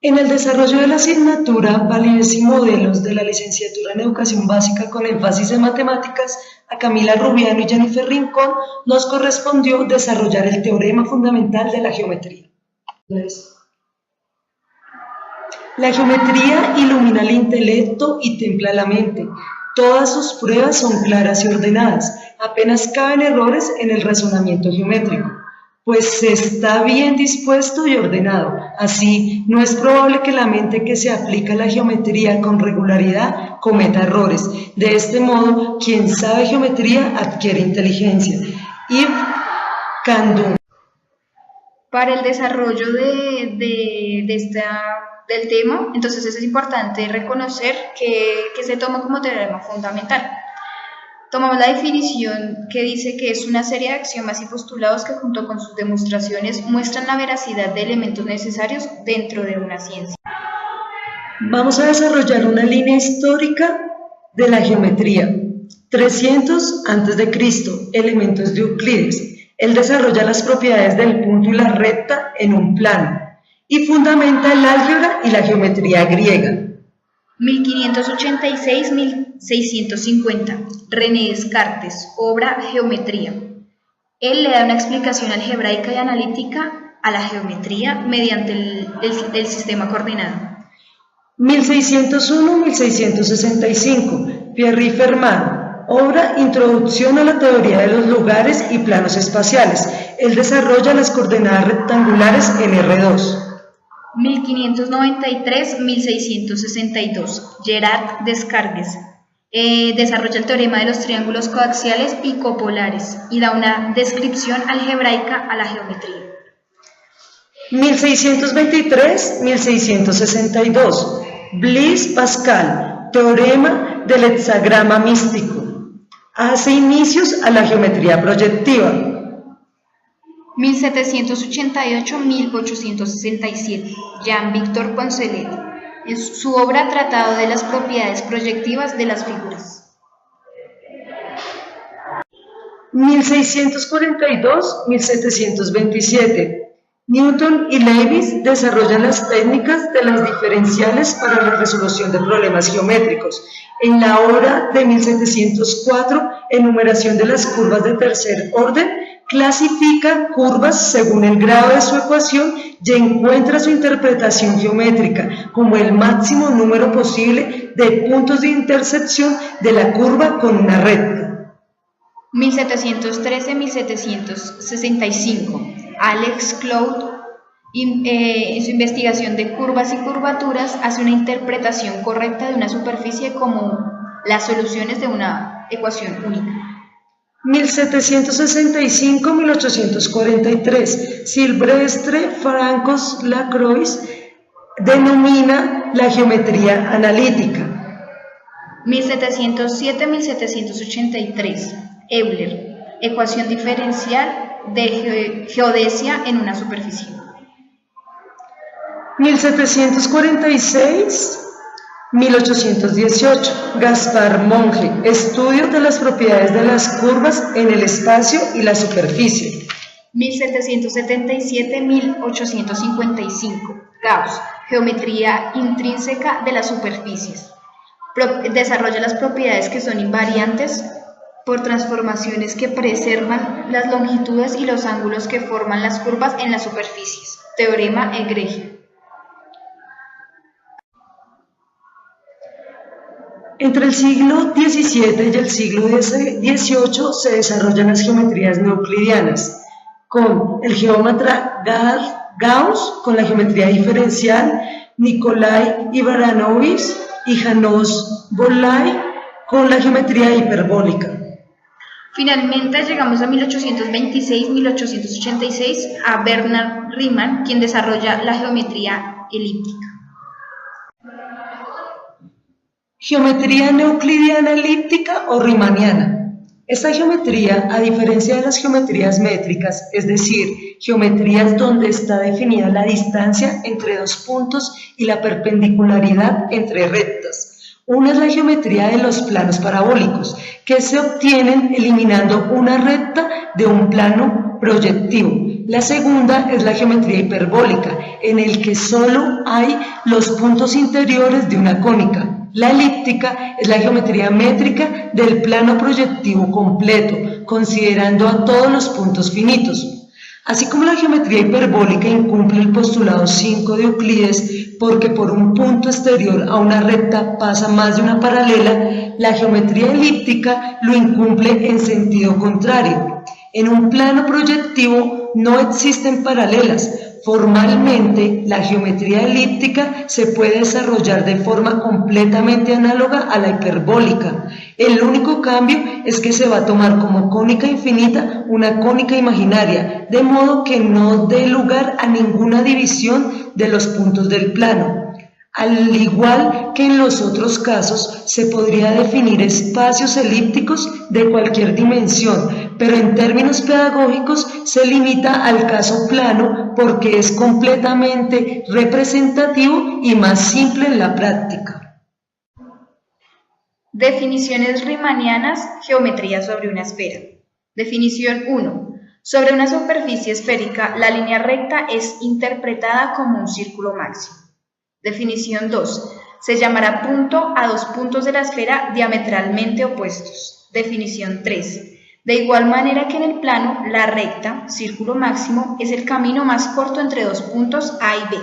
En el desarrollo de la asignatura Validez y Modelos de la licenciatura en Educación Básica con énfasis en Matemáticas, a Camila Rubiano y Jennifer Rincón nos correspondió desarrollar el teorema fundamental de la geometría. La geometría ilumina el intelecto y templa la mente. Todas sus pruebas son claras y ordenadas. Apenas caben errores en el razonamiento geométrico, pues está bien dispuesto y ordenado. Así, no es probable que la mente que se aplica a la geometría con regularidad cometa errores. De este modo, quien sabe geometría adquiere inteligencia. Yves Candour. Para el desarrollo del tema, entonces es importante reconocer que se toma como teorema fundamental. Tomamos la definición que dice que es una serie de axiomas y postulados que junto con sus demostraciones muestran la veracidad de elementos necesarios dentro de una ciencia. Vamos a desarrollar una línea histórica de la geometría. 300 a.C., elementos de Euclides. Él desarrolla las propiedades del punto y la recta en un plano y fundamenta el álgebra y la geometría griega. 1586-1650, René Descartes, obra Geometría. Él le da una explicación algebraica y analítica a la geometría mediante el sistema coordenado. 1601-1665, Pierre Fermat, obra Introducción a la teoría de los lugares y planos espaciales. Él desarrolla las coordenadas rectangulares en R2. 1593-1662, Gerard Descartes, desarrolla el teorema de los triángulos coaxiales y copolares y da una descripción algebraica a la geometría. 1623-1662, Blaise Pascal, teorema del hexagrama místico. Hace inicios a la geometría proyectiva. 1788-1867, Jean-Victor Poncelet, en su obra Tratado de las propiedades proyectivas de las figuras. 1642-1727, Newton y Lewis desarrollan las técnicas de las diferenciales para la resolución de problemas geométricos. En la obra de 1704, Enumeración de las curvas de tercer orden, clasifica curvas según el grado de su ecuación y encuentra su interpretación geométrica como el máximo número posible de puntos de intersección de la curva con una recta. 1713-1765, Alex Claude, en su investigación de curvas y curvaturas, hace una interpretación correcta de una superficie como las soluciones de una ecuación única. 1765-1843, Silvestre Francos Lacroix denomina la geometría analítica. 1707-1783, Euler, ecuación diferencial de geodesia en una superficie. 1746-1818, Gaspar Monge, estudio de las propiedades de las curvas en el espacio y la superficie. 1777-1855, Gauss, geometría intrínseca de las superficies. Desarrolla las propiedades que son invariantes por transformaciones que preservan las longitudes y los ángulos que forman las curvas en las superficies. Teorema egregio. Entre el siglo XVII y el siglo XVIII se desarrollan las geometrías no euclidianas, con el geómetra Gauss con la geometría diferencial, Nikolai Ivanović y János Bolyai con la geometría hiperbólica. Finalmente llegamos a 1826-1886 a Bernard Riemann, quien desarrolla la geometría elíptica. Geometría no euclidiana elíptica o riemanniana. Esta geometría, a diferencia de las geometrías métricas, es decir, geometrías donde está definida la distancia entre dos puntos y la perpendicularidad entre rectas. Una es la geometría de los planos parabólicos, que se obtienen eliminando una recta de un plano proyectivo. La segunda es la geometría hiperbólica, en el que solo hay los puntos interiores de una cónica. La elíptica es la geometría métrica del plano proyectivo completo, considerando a todos los puntos finitos. Así como la geometría hiperbólica incumple el postulado 5 de Euclides porque por un punto exterior a una recta pasa más de una paralela, la geometría elíptica lo incumple en sentido contrario. En un plano proyectivo no existen paralelas. Formalmente, la geometría elíptica se puede desarrollar de forma completamente análoga a la hiperbólica. El único cambio es que se va a tomar como cónica infinita una cónica imaginaria, de modo que no dé lugar a ninguna división de los puntos del plano. Al igual que en los otros casos, se podría definir espacios elípticos de cualquier dimensión, pero en términos pedagógicos se limita al caso plano porque es completamente representativo y más simple en la práctica. Definiciones riemannianas, geometría sobre una esfera. Definición 1. Sobre una superficie esférica, la línea recta es interpretada como un círculo máximo. Definición 2. Se llamará punto a dos puntos de la esfera diametralmente opuestos. Definición 3. De igual manera que en el plano, la recta, círculo máximo, es el camino más corto entre dos puntos A y B.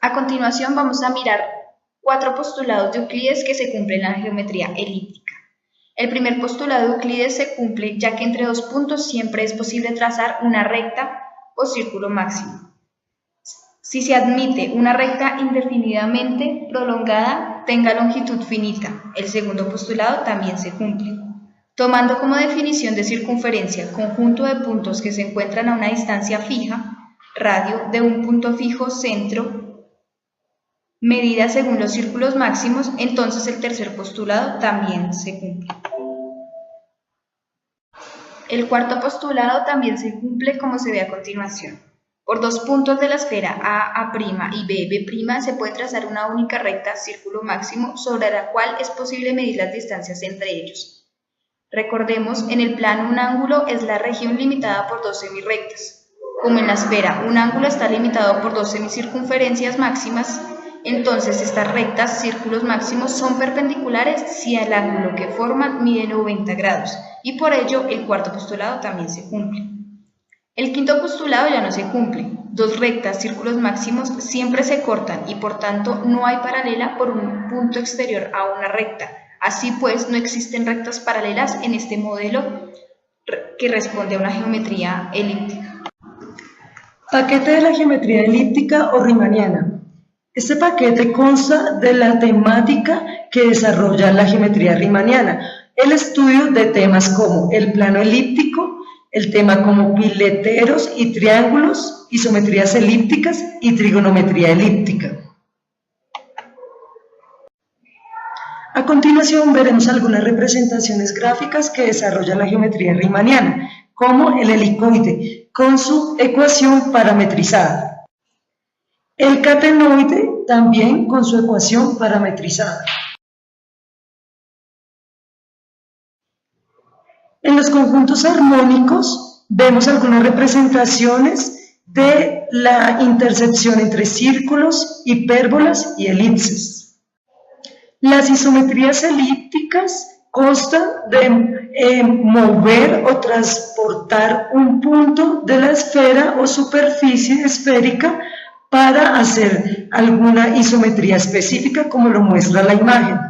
A continuación vamos a mirar 4 postulados de Euclides que se cumplen en la geometría elíptica. El primer postulado de Euclides se cumple ya que entre dos puntos siempre es posible trazar una recta o círculo máximo. Si se admite una recta indefinidamente prolongada tenga longitud finita, el segundo postulado también se cumple. Tomando como definición de circunferencia conjunto de puntos que se encuentran a una distancia fija, radio de un punto fijo centro, medida según los círculos máximos, entonces el tercer postulado también se cumple. El cuarto postulado también se cumple como se ve a continuación. Por dos puntos de la esfera A' y B' se puede trazar una única recta, círculo máximo, sobre la cual es posible medir las distancias entre ellos. Recordemos, en el plano un ángulo es la región limitada por dos semirrectas. Como en la esfera un ángulo está limitado por dos semicircunferencias máximas, entonces estas rectas, círculos máximos, son perpendiculares si el ángulo que forman mide 90 grados, y por ello el cuarto postulado también se cumple. El quinto postulado ya no se cumple. Dos rectas, círculos máximos, siempre se cortan y por tanto no hay paralela por un punto exterior a una recta. Así pues, no existen rectas paralelas en este modelo que responde a una geometría elíptica. Paquete de la geometría elíptica o riemanniana. Este paquete consta de la temática que desarrolla la geometría riemanniana, el estudio de temas como el plano elíptico, el tema como pileteros y triángulos, isometrías elípticas y trigonometría elíptica. A continuación veremos algunas representaciones gráficas que desarrolla la geometría riemanniana, como el helicoide, con su ecuación parametrizada. El catenoide, también con su ecuación parametrizada. En los conjuntos armónicos vemos algunas representaciones de la intercepción entre círculos, hipérbolas y elipses. Las isometrías elípticas constan de mover o transportar un punto de la esfera o superficie esférica para hacer alguna isometría específica, como lo muestra la imagen.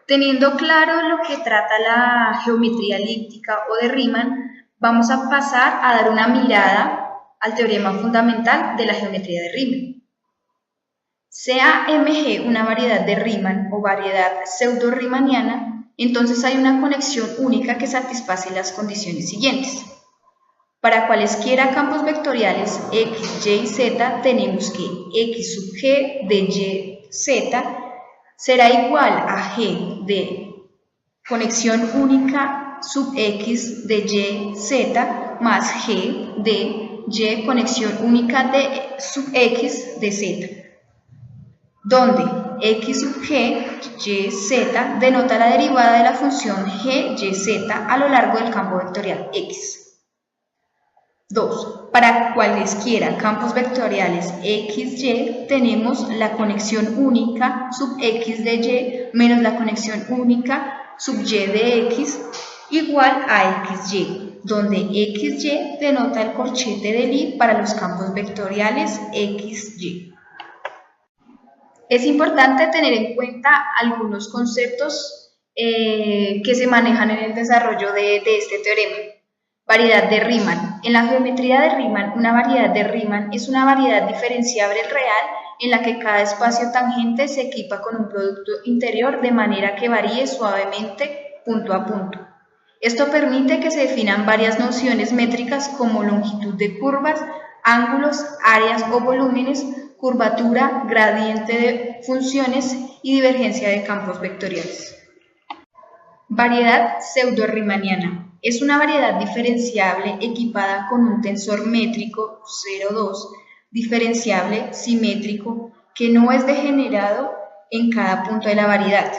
Teniendo claro lo que trata la geometría elíptica o de Riemann, vamos a pasar a dar una mirada al teorema fundamental de la geometría de Riemann. Sea MG una variedad de Riemann o variedad pseudo-riemanniana, entonces hay una conexión única que satisface las condiciones siguientes. Para cualesquiera campos vectoriales x, y y z, tenemos que x sub g de y, z será igual a g de conexión única sub x de y, z más g de Y conexión única de sub X de Z, donde X sub G, Y, Z denota la derivada de la función G, Y, Z a lo largo del campo vectorial X. 2. Para cualesquiera campos vectoriales X, Y, tenemos la conexión única sub X de Y menos la conexión única sub Y de X igual a XY, donde XY denota el corchete del I para los campos vectoriales XY. Es importante tener en cuenta algunos conceptos que se manejan en el desarrollo de este teorema. Variedad de Riemann. En la geometría de Riemann, una variedad de Riemann es una variedad diferenciable real en la que cada espacio tangente se equipa con un producto interior de manera que varíe suavemente punto a punto. Esto permite que se definan varias nociones métricas como longitud de curvas, ángulos, áreas o volúmenes, curvatura, gradiente de funciones y divergencia de campos vectoriales. Variedad pseudo-riemanniana. Es una variedad diferenciable equipada con un tensor métrico 0,2, diferenciable, simétrico, que no es degenerado en cada punto de la variedad.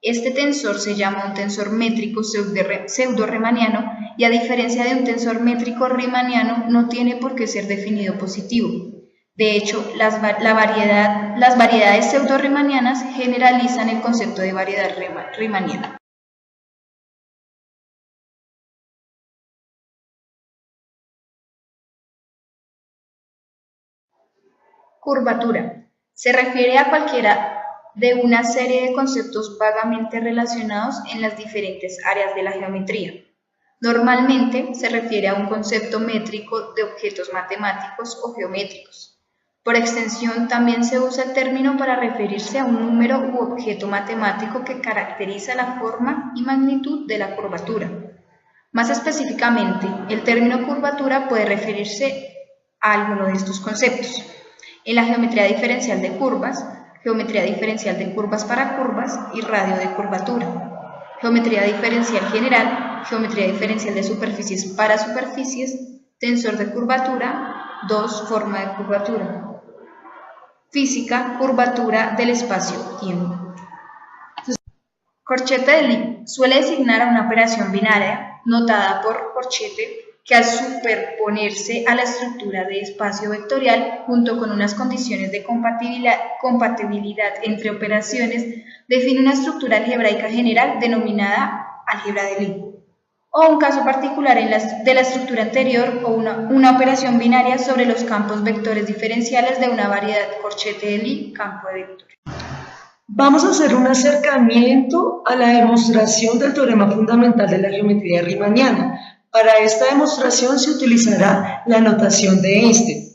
Este tensor se llama un tensor métrico pseudo-riemanniano y a diferencia de un tensor métrico riemanniano no tiene por qué ser definido positivo. De hecho, las variedades pseudo-riemannianas generalizan el concepto de variedad riemanniana. Curvatura. Se refiere a cualquiera de una serie de conceptos vagamente relacionados en las diferentes áreas de la geometría. Normalmente se refiere a un concepto métrico de objetos matemáticos o geométricos. Por extensión, también se usa el término para referirse a un número u objeto matemático que caracteriza la forma y magnitud de la curvatura. Más específicamente, el término curvatura puede referirse a alguno de estos conceptos. En la geometría diferencial de curvas, geometría diferencial de curvas para curvas y radio de curvatura, geometría diferencial general, geometría diferencial de superficies para superficies, tensor de curvatura, 2, forma de curvatura. Física, curvatura del espacio-tiempo. Corchete de Lie suele designar a una operación binaria notada por corchete que al superponerse a la estructura de espacio vectorial junto con unas condiciones de compatibilidad entre operaciones define una estructura algebraica general denominada álgebra de Lie, o un caso particular de la estructura anterior o una operación binaria sobre los campos vectores diferenciales de una variedad corchete de Lie, campo de vectores. Vamos a hacer un acercamiento a la demostración del teorema fundamental de la geometría riemanniana. Para esta demostración se utilizará la notación de Einstein.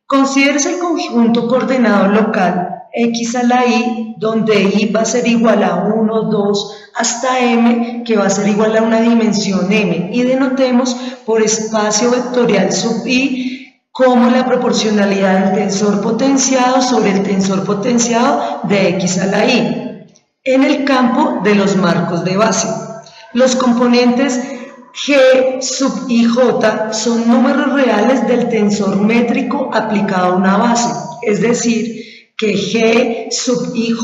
Considérese el conjunto coordenado local x a la y, donde y va a ser igual a 1, 2, hasta m, que va a ser igual a una dimensión m, y denotemos por espacio vectorial sub i como la proporcionalidad del tensor potenciado sobre el tensor potenciado de x a la y, en el campo de los marcos de base. Los componentes G sub ij son números reales del tensor métrico aplicado a una base, es decir, que G sub ij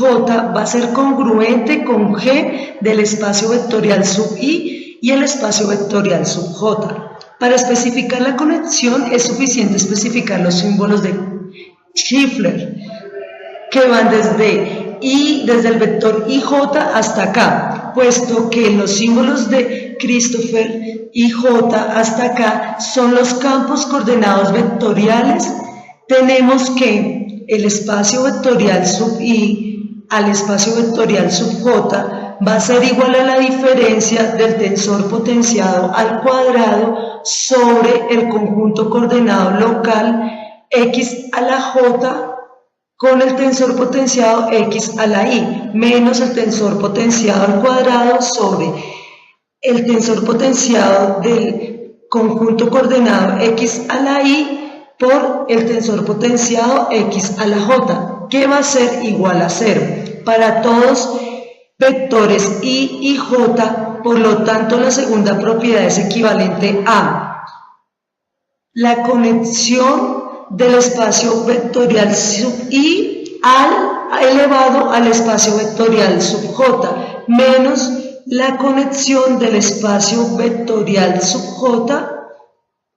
va a ser congruente con G del espacio vectorial sub i y el espacio vectorial sub j. Para especificar la conexión es suficiente especificar los símbolos de Scheffler, que van desde el vector ij hasta acá, puesto que los símbolos de Christoffel ij hasta acá son los campos coordenados vectoriales. Tenemos que el espacio vectorial sub i al espacio vectorial sub j va a ser igual a la diferencia del tensor potenciado al cuadrado sobre el conjunto coordenado local x a la j con el tensor potenciado x a la y, menos el tensor potenciado al cuadrado sobre el tensor potenciado del conjunto coordenado x a la y por el tensor potenciado x a la j, que va a ser igual a 0 para todos vectores i y j. Por lo tanto, la segunda propiedad es equivalente a la conexión del espacio vectorial sub i elevado al espacio vectorial sub j menos la conexión del espacio vectorial sub j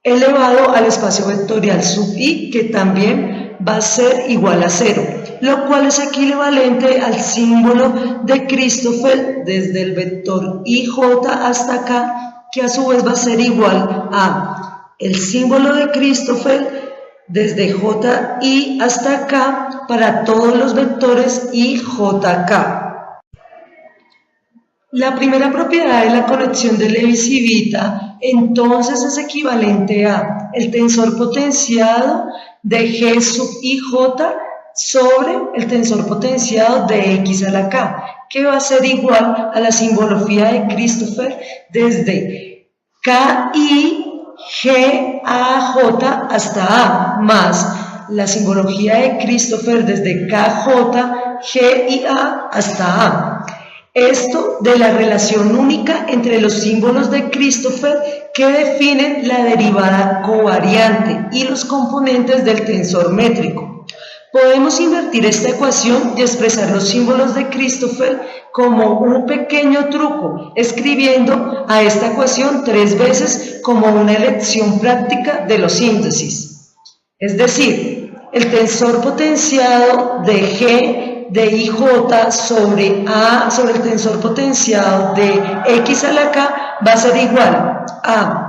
elevado al espacio vectorial sub i, que también va a ser igual a 0, lo cual es equivalente al símbolo de Christoffel desde el vector ij hasta acá, que a su vez va a ser igual a el símbolo de Christoffel desde ji hasta acá para todos los vectores i, j, k. La primera propiedad de la conexión de Levi y Vita entonces es equivalente a el tensor potenciado de G sub ij sobre el tensor potenciado de x a la k, que va a ser igual a la simbología de Christoffel desde ki g a j hasta a, más la simbología de Christoffel desde kj g y a hasta a. Esto de la relación única entre los símbolos de Christoffel que definen la derivada covariante y los componentes del tensor métrico. Podemos invertir esta ecuación y expresar los símbolos de Christoffel como un pequeño truco, escribiendo a esta ecuación 3 veces como una elección práctica de los índices. Es decir, el tensor potenciado de G de ij sobre a sobre el tensor potenciado de x a la k va a ser igual a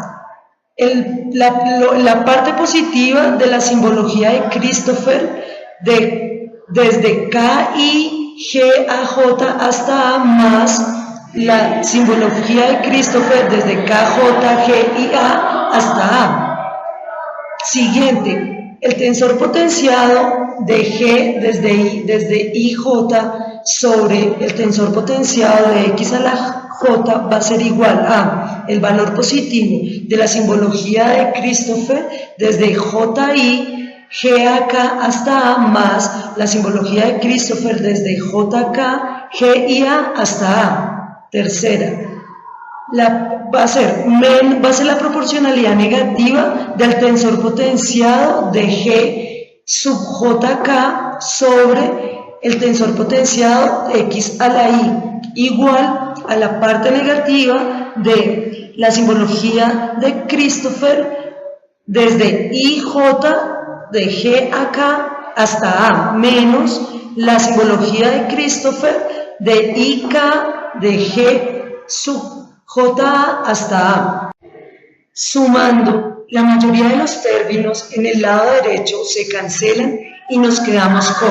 la parte positiva de la simbología de Christoffel desde ki g a j hasta a más la simbología de Christoffel desde kj g y a hasta a. Siguiente. El tensor potenciado de G desde IJ sobre el tensor potenciado de X a la J va a ser igual a el valor positivo de la simbología de Christoffel desde JI, GAK hasta A más la simbología de Christoffel desde JK, GIA hasta A. Tercera. Va a ser la proporcionalidad negativa del tensor potenciado de G sub JK sobre el tensor potenciado X a la I, igual a la parte negativa de la simbología de Christoffel desde IJ de G a K hasta A, menos la simbología de Christoffel de IK de G sub JA hasta A. Sumando, la mayoría de los términos en el lado derecho se cancelan y nos quedamos con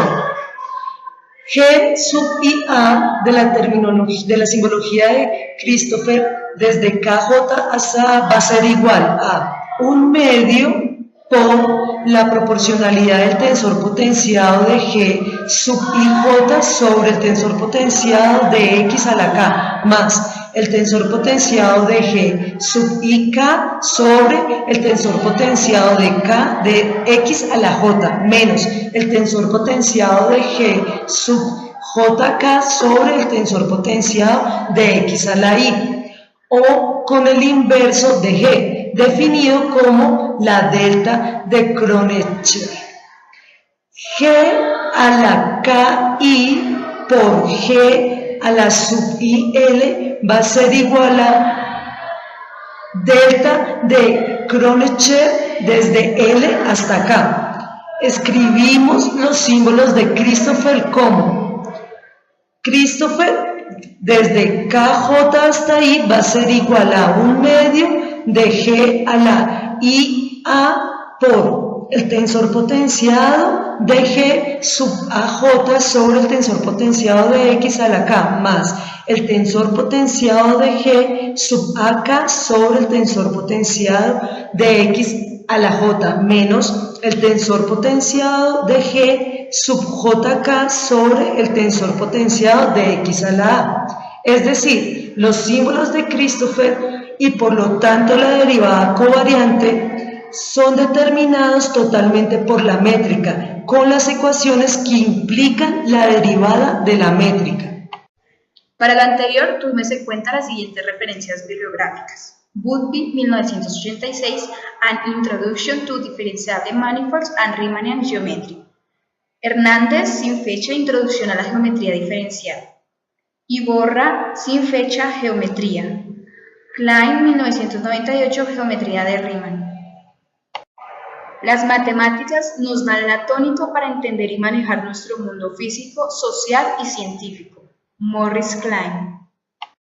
G sub IA de la simbología de Christoffel desde KJ hasta A va a ser igual a 1/2 por la proporcionalidad del tensor potenciado de G sub IJ sobre el tensor potenciado de X a la K más el tensor potenciado de G sub IK sobre el tensor potenciado de K de X a la J menos el tensor potenciado de G sub JK sobre el tensor potenciado de X a la Y, o con el inverso de G, definido como la delta de Kronecker. G a la KI por G a la sub IL va a ser igual a delta de Kronecker desde L hasta acá. Escribimos los símbolos de Christoffel como Christoffel desde KJ hasta I va a ser igual a 1/2 de G a la IA por el tensor potenciado de G sub AJ sobre el tensor potenciado de X a la K más el tensor potenciado de G sub AK sobre el tensor potenciado de X a la J menos el tensor potenciado de G sub JK sobre el tensor potenciado de X a la A. Es decir, los símbolos de Christoffel y por lo tanto la derivada covariante son determinados totalmente por la métrica, con las ecuaciones que implican la derivada de la métrica. Para lo anterior, túmese en cuenta las siguientes referencias bibliográficas. Boothby, 1986, An Introduction to Differentiable Manifolds and Riemannian Geometry. Hernández, sin fecha, Introducción a la Geometría Diferencial. Iborra, sin fecha, Geometría. Klein, 1998, Geometría de Riemann. Las matemáticas nos dan la tónica para entender y manejar nuestro mundo físico, social y científico. Morris Klein.